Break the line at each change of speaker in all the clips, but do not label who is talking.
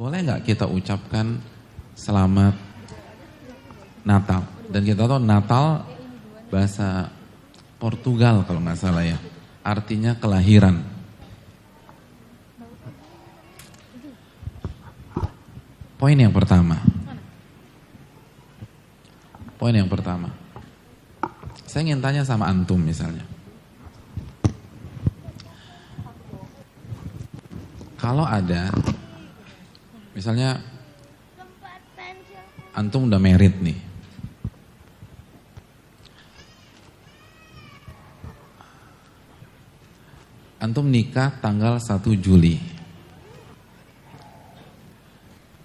boleh nggak kita ucapkan selamat Natal? Dan kita tahu Natal bahasa Portugal kalau nggak salah ya, artinya kelahiran. Poin yang pertama. Saya ingin tanya sama antum misalnya. Kalau ada, misalnya antum udah married nih. Antum nikah tanggal 1 Juli.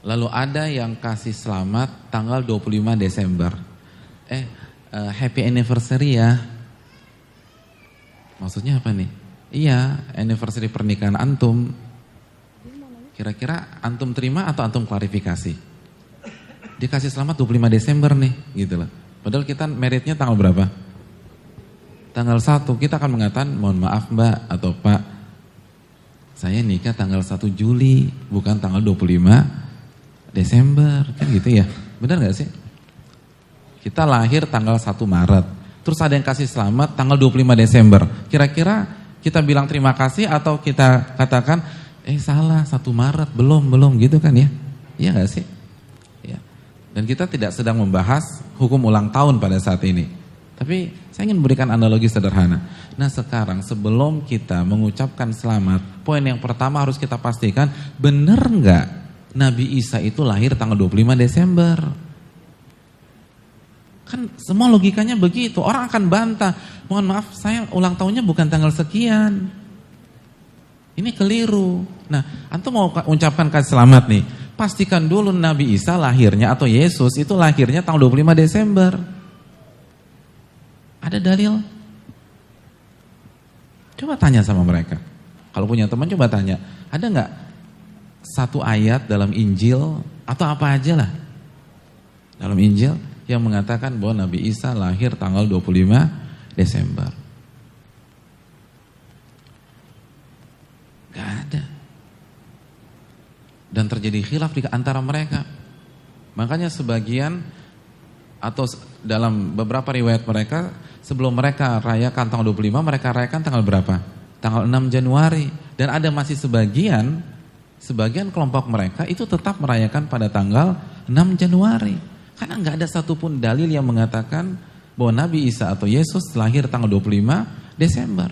Lalu ada yang kasih selamat tanggal 25 Desember. Happy anniversary ya. Maksudnya apa nih? Iya, anniversary pernikahan antum. Kira-kira antum terima atau antum klarifikasi? Dikasih selamat 25 Desember nih, gitu loh. Padahal kita meritnya tanggal berapa? Tanggal 1, kita akan mengatakan, mohon maaf mbak atau pak, saya nikah tanggal 1 Juli, bukan tanggal 25 Desember, kan gitu ya. Benar gak sih? Kita lahir tanggal 1 Maret, terus ada yang kasih selamat tanggal 25 Desember. Kira-kira kita bilang terima kasih atau kita katakan, salah 1 Maret, belum gitu kan ya. Iya gak sih? Ya. Dan kita tidak sedang membahas hukum ulang tahun pada saat ini. Tapi saya ingin berikan analogi sederhana. Nah sekarang sebelum kita mengucapkan selamat, poin yang pertama harus kita pastikan, benar gak Nabi Isa itu lahir tanggal 25 Desember? Kan semua logikanya begitu. Orang akan bantah, mohon maaf saya ulang tahunnya bukan tanggal sekian. Ini keliru. Nah, antum mau ucapkan kasih selamat nih, pastikan dulu Nabi Isa lahirnya atau Yesus itu lahirnya tanggal 25 Desember. Ada dalil? Coba tanya sama mereka. Kalau punya teman coba tanya, ada nggak satu ayat dalam Injil atau apa aja lah dalam Injil yang mengatakan bahwa Nabi Isa lahir tanggal 25 Desember? Gak ada. Dan terjadi khilaf di antara mereka. Makanya sebagian atau dalam beberapa riwayat mereka, sebelum mereka rayakan tanggal 25, mereka rayakan tanggal berapa? Tanggal 6 Januari. Dan ada masih sebagian kelompok mereka itu tetap merayakan pada tanggal 6 Januari. Karena nggak ada satupun dalil yang mengatakan bahwa Nabi Isa atau Yesus lahir tanggal 25 Desember.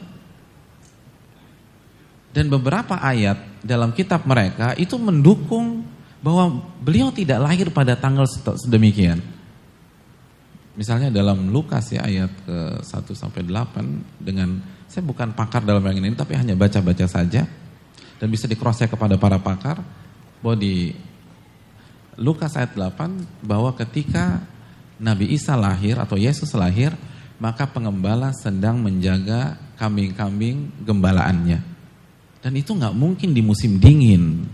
Dan beberapa ayat dalam kitab mereka itu mendukung bahwa beliau tidak lahir pada tanggal sedemikian. Misalnya dalam Lukas ya ayat ke 1-8 dengan, saya bukan pakar dalam yang ini tapi hanya baca-baca saja. Dan bisa di-cross-check kepada para pakar bahwa di Lukas ayat 8 bahwa ketika Nabi Isa lahir atau Yesus lahir, maka pengembala sedang menjaga kambing-kambing gembalaannya. Dan itu nggak mungkin di musim dingin,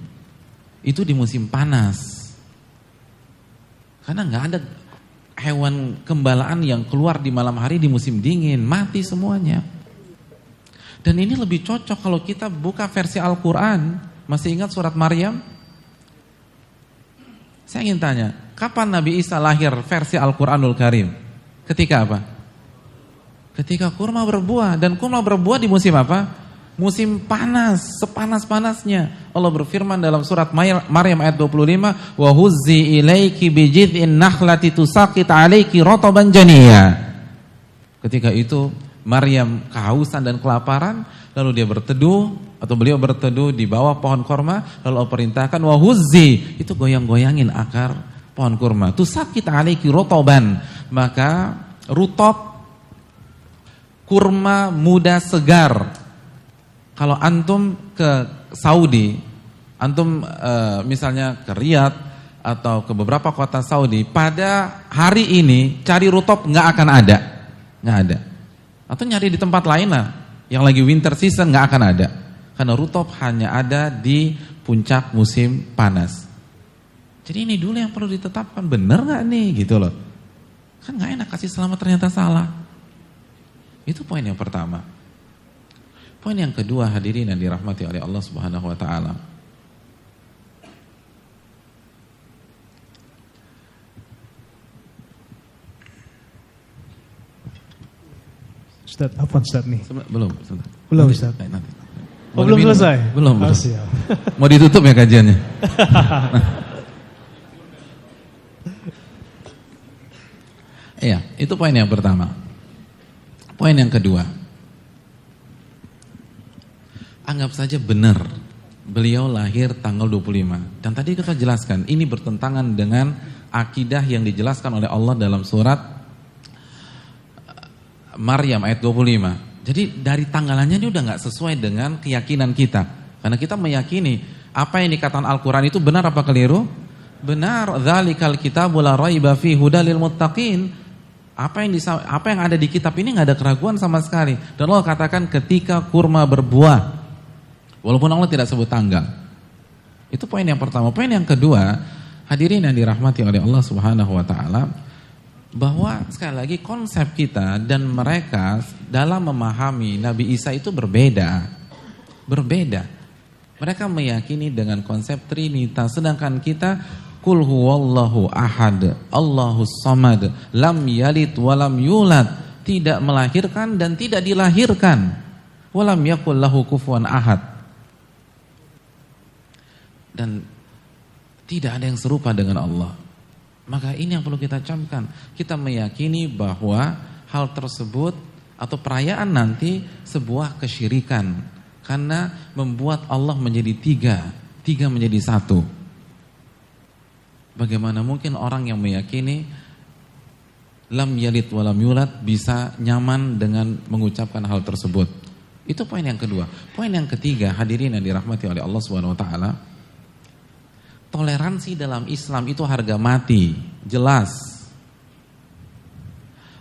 itu di musim panas. Karena nggak ada hewan gembalaan yang keluar di malam hari di musim dingin, mati semuanya. Dan ini lebih cocok kalau kita buka versi Al-Quran. Masih ingat surat Maryam? Saya ingin tanya, kapan Nabi Isa lahir versi Al-Quranul Karim? Ketika apa? Ketika kurma berbuah. Dan kurma berbuah di musim apa? Musim panas, sepanas-panasnya. Allah berfirman dalam surat Maryam ayat 25, wa huzzi ilaiki bijid'in nakhlati tusaqit 'alaiki rataban janiyya. Ketika itu Maryam kehausan dan kelaparan, lalu dia berteduh atau beliau berteduh di bawah pohon kurma, lalu Allah perintahkan wa huzzi, itu goyang-goyangin akar pohon kurma. Tusaqit 'alaiki rataban, maka rutop kurma muda segar. Kalau antum ke Saudi, antum misalnya ke Riyadh atau ke beberapa kota Saudi, pada hari ini cari rutop nggak akan ada, nggak ada. Atau nyari di tempat lain lah, yang lagi winter season nggak akan ada, karena rutop hanya ada di puncak musim panas. Jadi ini dulu yang perlu ditetapkan, bener nggak nih, gitu loh. Kan nggak enak kasih selamat ternyata salah. Itu poin yang pertama. Poin yang kedua, hadirin yang dirahmati oleh Allah Subhanahu wa taala.
Ustaz, apa Ustaz nih?
Belum.
Belum Ustaz.
Nanti.
Oh, belum selesai?
Belum.
Oh, siap.
Mau ditutup ya kajiannya? Iya, itu poin yang pertama. Poin yang kedua. Anggap saja benar beliau lahir tanggal 25. Dan tadi kita jelaskan, ini bertentangan dengan akidah yang dijelaskan oleh Allah dalam surat Maryam ayat 25. Jadi dari tanggalannya ini udah gak sesuai dengan keyakinan kita. Karena kita meyakini apa yang dikatakan Al-Quran itu benar apa keliru? Benar. Dzalikal kitabu la raiba fihi hudal lil muttaqin. Apa yang ada di kitab ini gak ada keraguan sama sekali. Dan Allah katakan ketika kurma berbuah. Walaupun Allah tidak sebut tanggal. Itu poin yang pertama. Poin yang kedua, hadirin yang dirahmati oleh Allah Subhanahu wa taala, bahwa sekali lagi konsep kita dan mereka dalam memahami Nabi Isa itu berbeda. Berbeda. Mereka meyakini dengan konsep Trinitas, sedangkan kita Qul huwallahu ahad, Allahus samad, lam yalid walam yulad, tidak melahirkan dan tidak dilahirkan. Walam yakul lahu kufuwan ahad. Dan tidak ada yang serupa dengan Allah. Maka ini yang perlu kita camkan. Kita meyakini bahwa hal tersebut atau perayaan nanti sebuah kesyirikan. Karena membuat Allah menjadi tiga menjadi satu. Bagaimana mungkin orang yang meyakini lam yalid walam yulad bisa nyaman dengan mengucapkan hal tersebut. Itu poin yang kedua. Poin yang ketiga, hadirin yang dirahmati oleh Allah Subhanahu wa taala, toleransi dalam Islam itu harga mati, jelas.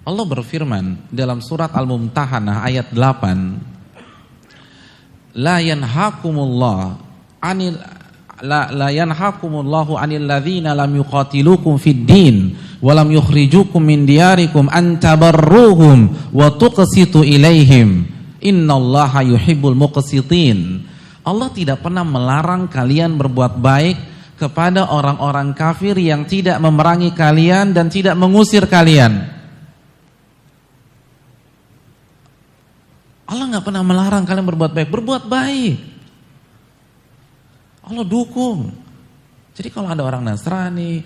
Allah berfirman dalam surat Al-Mumtahanah ayat 8, La yanhakumullahu 'anil ladzina lam yuqatilukum fid din wa lam yukhrijukum min diyarikum an tabarruhum wa tuqsitu ilaihim innallaha yuhibbul muqsitin. Allah tidak pernah melarang kalian berbuat baik kepada orang-orang kafir yang tidak memerangi kalian dan tidak mengusir kalian. Allah nggak pernah melarang kalian berbuat baik. Berbuat baik, Allah dukung. Jadi kalau ada orang Nasrani,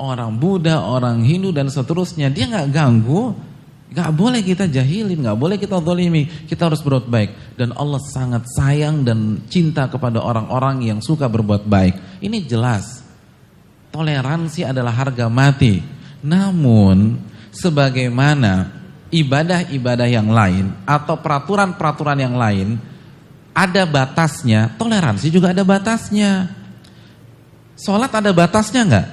orang Buddha, orang Hindu dan seterusnya, dia nggak ganggu, nggak boleh kita jahilin, nggak boleh kita zalimi. Kita harus berbuat baik. Dan Allah sangat sayang dan cinta kepada orang-orang yang suka berbuat baik. Ini jelas. Toleransi adalah harga mati. Namun sebagaimana ibadah-ibadah yang lain atau peraturan-peraturan yang lain ada batasnya, toleransi juga ada batasnya. Sholat ada batasnya nggak?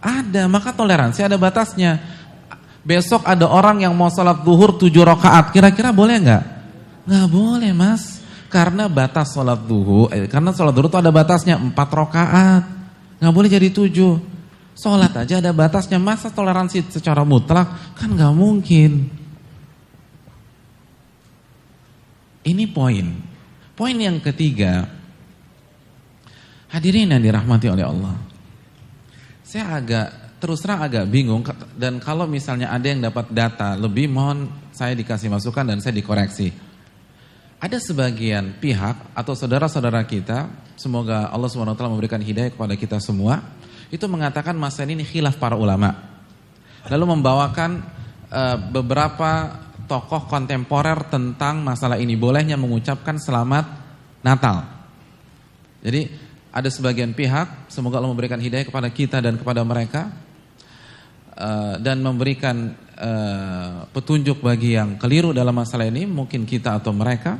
Ada, maka toleransi ada batasnya. Besok ada orang yang mau sholat zuhur 7 rakaat, kira-kira boleh nggak? Nggak boleh mas, karena batas sholat zuhur, karena sholat zuhur itu ada batasnya 4 rakaat, nggak boleh jadi 7. Sholat aja ada batasnya, masa toleransi secara mutlak? Kan nggak mungkin. Ini poin. Poin yang ketiga, hadirin yang dirahmati oleh Allah. Saya terus terang agak bingung, dan kalau misalnya ada yang dapat data lebih, mohon saya dikasih masukan dan saya dikoreksi. Ada sebagian pihak atau saudara-saudara kita, semoga Allah SWT memberikan hidayah kepada kita semua, itu mengatakan masalah ini khilaf para ulama. Lalu membawakan beberapa tokoh kontemporer tentang masalah ini, bolehnya mengucapkan selamat Natal. Jadi ada sebagian pihak, semoga Allah memberikan hidayah kepada kita dan kepada mereka, dan memberikan petunjuk bagi yang keliru dalam masalah ini, mungkin kita atau mereka,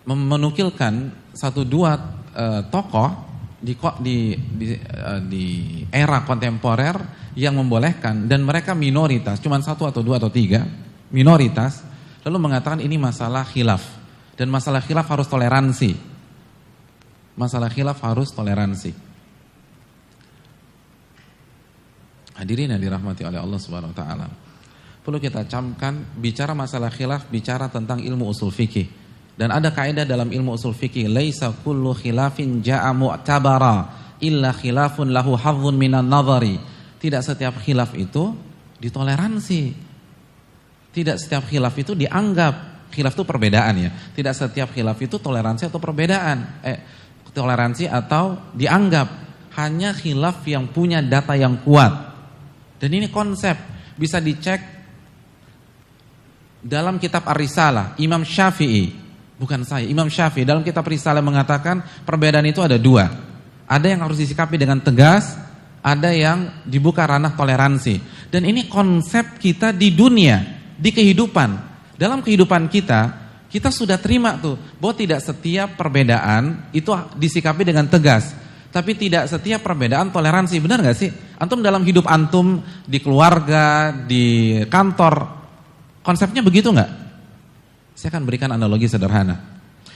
menukilkan 1-2 tokoh di era kontemporer yang membolehkan, dan mereka minoritas, cuma 1 atau 2 atau 3 minoritas, lalu mengatakan ini masalah khilaf, dan masalah khilaf harus toleransi. Masalah khilaf harus toleransi. Hadirin yang dirahmati oleh Allah Subhanahu wa taala. Perlu kita camkan, bicara masalah khilaf bicara tentang ilmu usul fikih. Dan ada kaidah dalam ilmu usul fikih, laisa kullu khilafin ja'a mu'tabara illa khilafun lahu hadzun minan nadhari. Tidak setiap khilaf itu ditoleransi. Tidak setiap khilaf itu dianggap. Khilaf itu perbedaan ya. Tidak setiap khilaf itu toleransi atau perbedaan. Toleransi atau dianggap. Hanya khilaf yang punya data yang kuat. Dan ini konsep bisa dicek dalam kitab Ar-Risalah. Imam Syafi'i, bukan saya, Imam Syafi'i dalam kitab Risalah mengatakan perbedaan itu ada dua. Ada yang harus disikapi dengan tegas, ada yang dibuka ranah toleransi. Dan ini konsep kita di dunia. Di kehidupan, dalam kehidupan kita sudah terima tuh bahwa tidak setiap perbedaan itu disikapi dengan tegas, tapi tidak setiap perbedaan toleransi. Benar gak sih? Antum dalam hidup antum, di keluarga, di kantor, konsepnya begitu gak? Saya akan berikan analogi sederhana.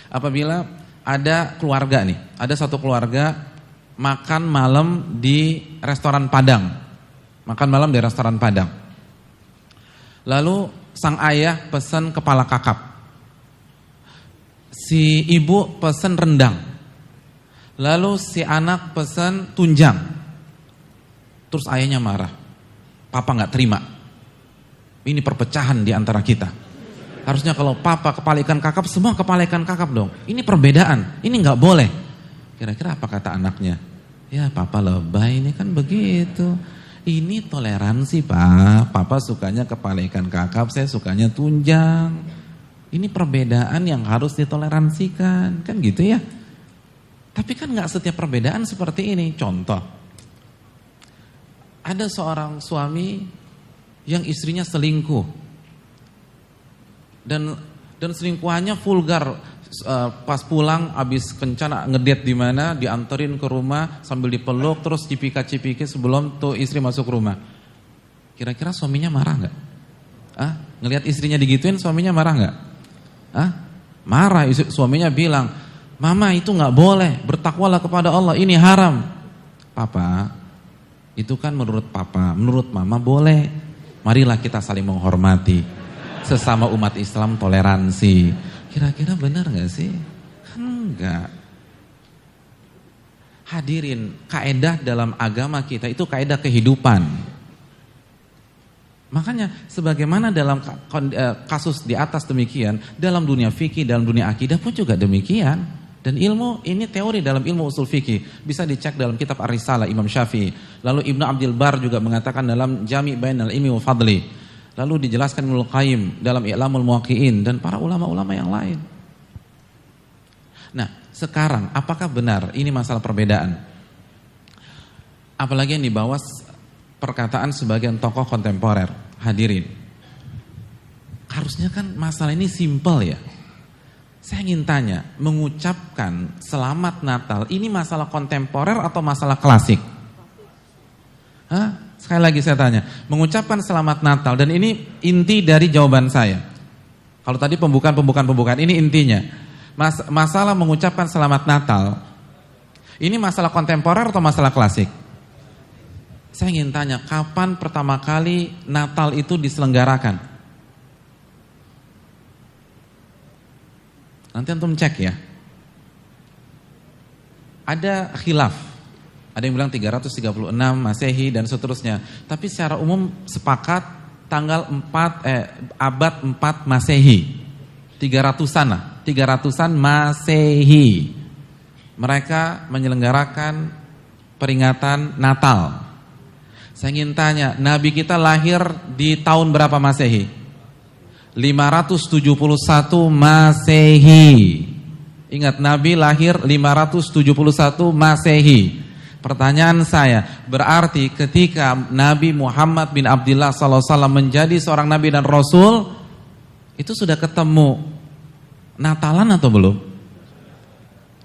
Apabila ada keluarga nih, ada satu keluarga makan malam di restoran Padang. Makan malam di restoran Padang. Lalu sang ayah pesan kepala kakap, si ibu pesan rendang, lalu si anak pesan tunjang. Terus ayahnya marah, papa gak terima. Ini perpecahan di antara kita. Harusnya kalau papa kepala ikan kakap, semua kepala ikan kakap dong. Ini perbedaan, ini gak boleh. Kira-kira apa kata anaknya? Ya papa lebay, ini kan begitu. Ini toleransi pak, papa sukanya kepala ikan kakap, saya sukanya tunjang. Ini perbedaan yang harus ditoleransikan, kan gitu ya. Tapi kan gak setiap perbedaan seperti ini. Contoh, ada seorang suami yang istrinya selingkuh. Dan selingkuhannya vulgar. Pas pulang abis kencan ngedate di mana, dianterin ke rumah sambil dipeluk, terus cipika-cipiki sebelum tuh istri masuk rumah. Kira-kira suaminya marah nggak? Ngelihat istrinya digituin, suaminya marah nggak? Marah. Suaminya bilang, mama itu nggak boleh, bertakwalah kepada Allah, ini haram. Papa, itu kan menurut papa, menurut mama boleh. Marilah kita saling menghormati, sesama umat Islam toleransi. Kira-kira benar gak sih? Kan enggak. Hadirin, kaedah dalam agama kita itu kaedah kehidupan. Makanya sebagaimana dalam kasus di atas demikian, dalam dunia fikih, dalam dunia akidah pun juga demikian. Dan ilmu ini teori dalam ilmu usul fikih, bisa dicek dalam kitab Ar-Risalah Imam Syafi'i. Lalu Ibnu Abdul Bar juga mengatakan dalam Jami' Bainal Ilmi wa Fadli. Lalu dijelaskan Ibnul Qayyim dalam I'lamul Muwaqqi'in dan para ulama-ulama yang lain. Nah, sekarang apakah benar ini masalah perbedaan? Apalagi yang dibawa perkataan sebagian tokoh kontemporer. Hadirin, harusnya kan masalah ini simpel ya. Saya ingin tanya, mengucapkan selamat Natal ini masalah kontemporer atau masalah klasik? Sekali lagi saya tanya, mengucapkan selamat Natal, dan ini inti dari jawaban saya. Kalau tadi pembukaan, ini intinya. Masalah mengucapkan selamat Natal, ini masalah kontemporer atau masalah klasik? Saya ingin tanya, kapan pertama kali Natal itu diselenggarakan? Nanti antum cek ya. Ada khilaf. Ada yang bilang 336 Masehi dan seterusnya. Tapi secara umum sepakat tanggal 4 abad 4 Masehi. 300-an lah, 300-an Masehi. Mereka menyelenggarakan peringatan Natal. Saya ingin tanya, Nabi kita lahir di tahun berapa Masehi? 571 Masehi. Ingat, Nabi lahir 571 Masehi. Pertanyaan saya, berarti ketika Nabi Muhammad bin Abdullah SAW menjadi seorang Nabi dan Rasul, itu sudah ketemu Natalan atau belum?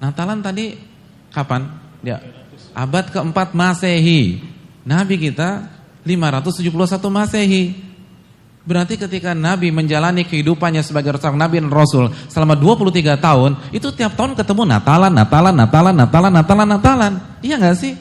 Natalan tadi kapan? Ya, abad keempat Masehi. Nabi kita 571 Masehi. Berarti ketika Nabi menjalani kehidupannya sebagai seorang Nabi dan Rasul selama 23 tahun, itu tiap tahun ketemu Natalan. Iya gak sih?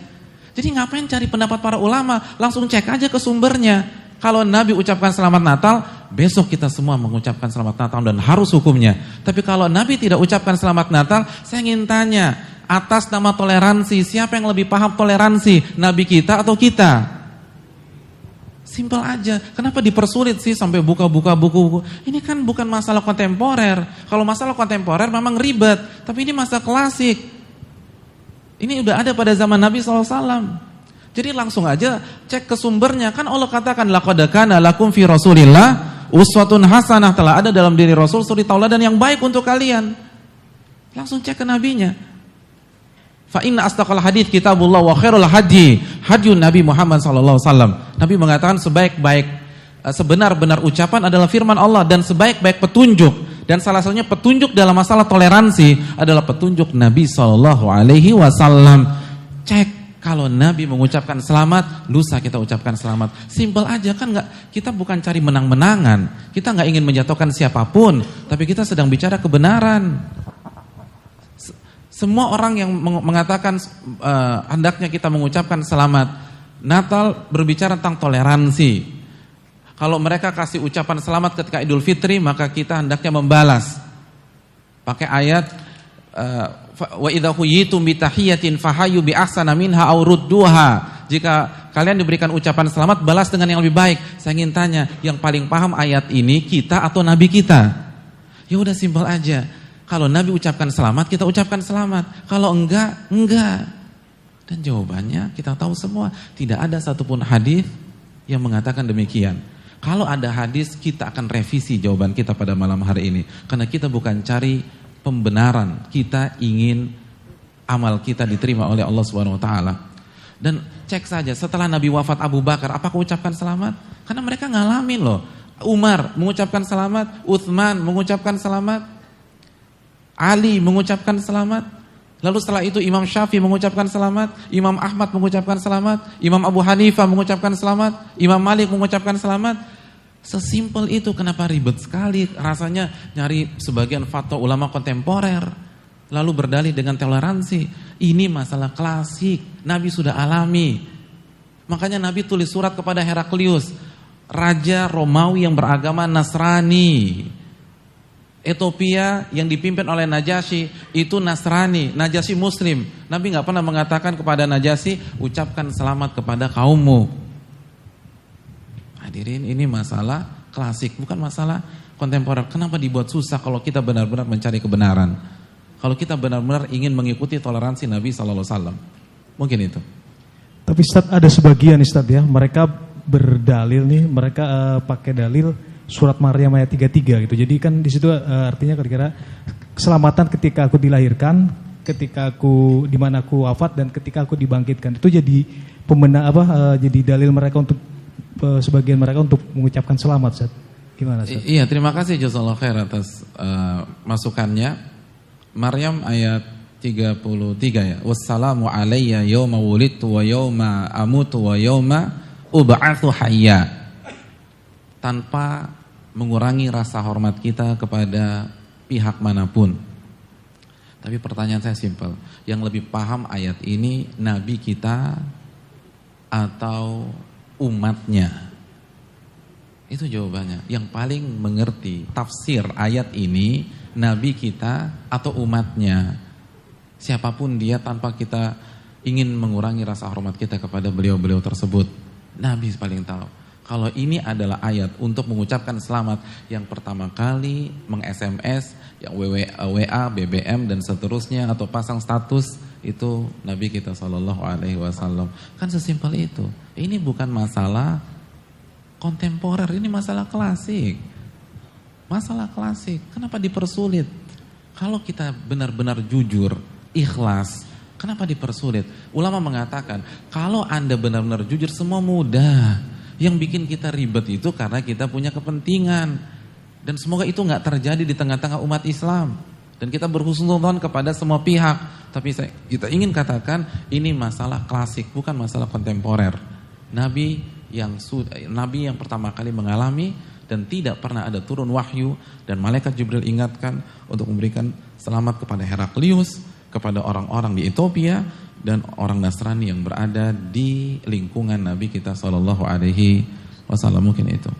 Jadi ngapain cari pendapat para ulama? Langsung cek aja ke sumbernya. Kalau Nabi ucapkan selamat Natal, besok kita semua mengucapkan selamat Natal dan harus hukumnya. Tapi kalau Nabi tidak ucapkan selamat Natal, saya ingin tanya, atas nama toleransi, siapa yang lebih paham toleransi? Nabi kita atau kita? Simpel aja. Kenapa dipersulit sih sampai buka-buka buku-buku? Ini kan bukan masalah kontemporer. Kalau masalah kontemporer memang ribet. Tapi ini masalah klasik. Ini udah ada pada zaman Nabi SAW. Jadi langsung aja cek ke sumbernya. Kan Allah katakan, laqad kana lakum fi Rasulillah uswatun hasanah. Telah ada dalam diri Rasul suri tauladan yang baik untuk kalian. Langsung cek ke nabinya. Fa inna asdaqal hadits kitabullah wa khairul hadi hadyun Nabi Muhammad sallallahu alaihi wasallam. Nabi mengatakan sebenar-benar ucapan adalah firman Allah dan sebaik-baik petunjuk, dan salah satunya petunjuk dalam masalah toleransi adalah petunjuk Nabi sallallahu alaihi wasallam. Cek, kalau Nabi mengucapkan selamat, lusa kita ucapkan selamat. Simpel aja kan, enggak, kita bukan cari menang-menangan. Kita enggak ingin menjatuhkan siapapun, tapi kita sedang bicara kebenaran. Semua orang yang mengatakan hendaknya kita mengucapkan selamat Natal berbicara tentang toleransi. Kalau mereka kasih ucapan selamat ketika Idul Fitri, maka kita hendaknya membalas. Pakai ayat wa idza huyitum bi tahiyatin fahayyu bi ahsana minha aw rudduha. Jika kalian diberikan ucapan selamat, balas dengan yang lebih baik. Saya ingin tanya, yang paling paham ayat ini kita atau nabi kita? Ya udah, simpel aja. Kalau Nabi ucapkan selamat, kita ucapkan selamat. Kalau enggak, enggak. Dan jawabannya kita tahu semua. Tidak ada satupun hadis yang mengatakan demikian. Kalau ada hadis, kita akan revisi jawaban kita pada malam hari ini. Karena kita bukan cari pembenaran. Kita ingin amal kita diterima oleh Allah Subhanahu wa taala. Dan cek saja, setelah Nabi wafat Abu Bakar, apakah ucapkan selamat? Karena mereka ngalamin loh. Umar mengucapkan selamat, Utsman mengucapkan selamat, Ali mengucapkan selamat. Lalu setelah itu Imam Syafi'i mengucapkan selamat, Imam Ahmad mengucapkan selamat, Imam Abu Hanifah mengucapkan selamat, Imam Malik mengucapkan selamat. Sesimpel itu. Kenapa ribet sekali rasanya nyari sebagian fatwa ulama kontemporer lalu berdalih dengan toleransi? Ini masalah klasik, Nabi sudah alami. Makanya Nabi tulis surat kepada Heraklius, raja Romawi yang beragama Nasrani. Ethiopia yang dipimpin oleh Najasyi itu Nasrani, Najasyi Muslim. Nabi nggak pernah mengatakan kepada Najasyi, ucapkan selamat kepada kaummu. Hadirin, ini masalah klasik, bukan masalah kontemporer. Kenapa dibuat susah kalau kita benar-benar mencari kebenaran? Kalau kita benar-benar ingin mengikuti toleransi Nabi SAW. Mungkin itu.
Tapi Ustaz, ada sebagian Ustaz ya, mereka berdalil nih, mereka pakai dalil surat Maryam ayat 33 gitu. Jadi kan di situ artinya kira-kira keselamatan ketika aku dilahirkan, ketika aku di mana aku wafat, dan ketika aku dibangkitkan. Itu jadi jadi dalil mereka untuk sebagian mereka untuk mengucapkan selamat, Ustaz. Gimana, Ustaz?
Iya, terima kasih jazakallahu khair atas masukannya. Maryam ayat 33 ya. Wassalamu alayya yauma wulidtu wa yauma amutu wa yauma ub'atsu hayya. Tanpa mengurangi rasa hormat kita kepada pihak manapun. Tapi pertanyaan saya simpel, yang lebih paham ayat ini Nabi kita atau umatnya? Itu jawabannya. Yang paling mengerti tafsir ayat ini Nabi kita atau umatnya? Siapapun dia, tanpa kita ingin mengurangi rasa hormat kita kepada beliau-beliau tersebut, Nabi paling tahu. Kalau ini adalah ayat untuk mengucapkan selamat, yang pertama kali meng-SMS, yang WA, BBM dan seterusnya, atau pasang status, itu Nabi kita SAW. Kan sesimpel itu. Ini bukan masalah kontemporer, ini masalah klasik. Masalah klasik. Kenapa dipersulit? Kalau kita benar-benar jujur, ikhlas, kenapa dipersulit? Ulama mengatakan, kalau Anda benar-benar jujur, semua mudah. Yang bikin kita ribet itu karena kita punya kepentingan. Dan semoga itu nggak terjadi di tengah-tengah umat Islam. Dan kita berhusnuzon kepada semua pihak. Tapi kita ingin katakan, ini masalah klasik, bukan masalah kontemporer. Nabi yang pertama kali mengalami, dan tidak pernah ada turun wahyu, dan malaikat Jibril ingatkan untuk memberikan selamat kepada Heraklius, kepada orang-orang di Ethiopia, dan orang Nasrani yang berada di lingkungan Nabi kita SAW. Mungkin itu.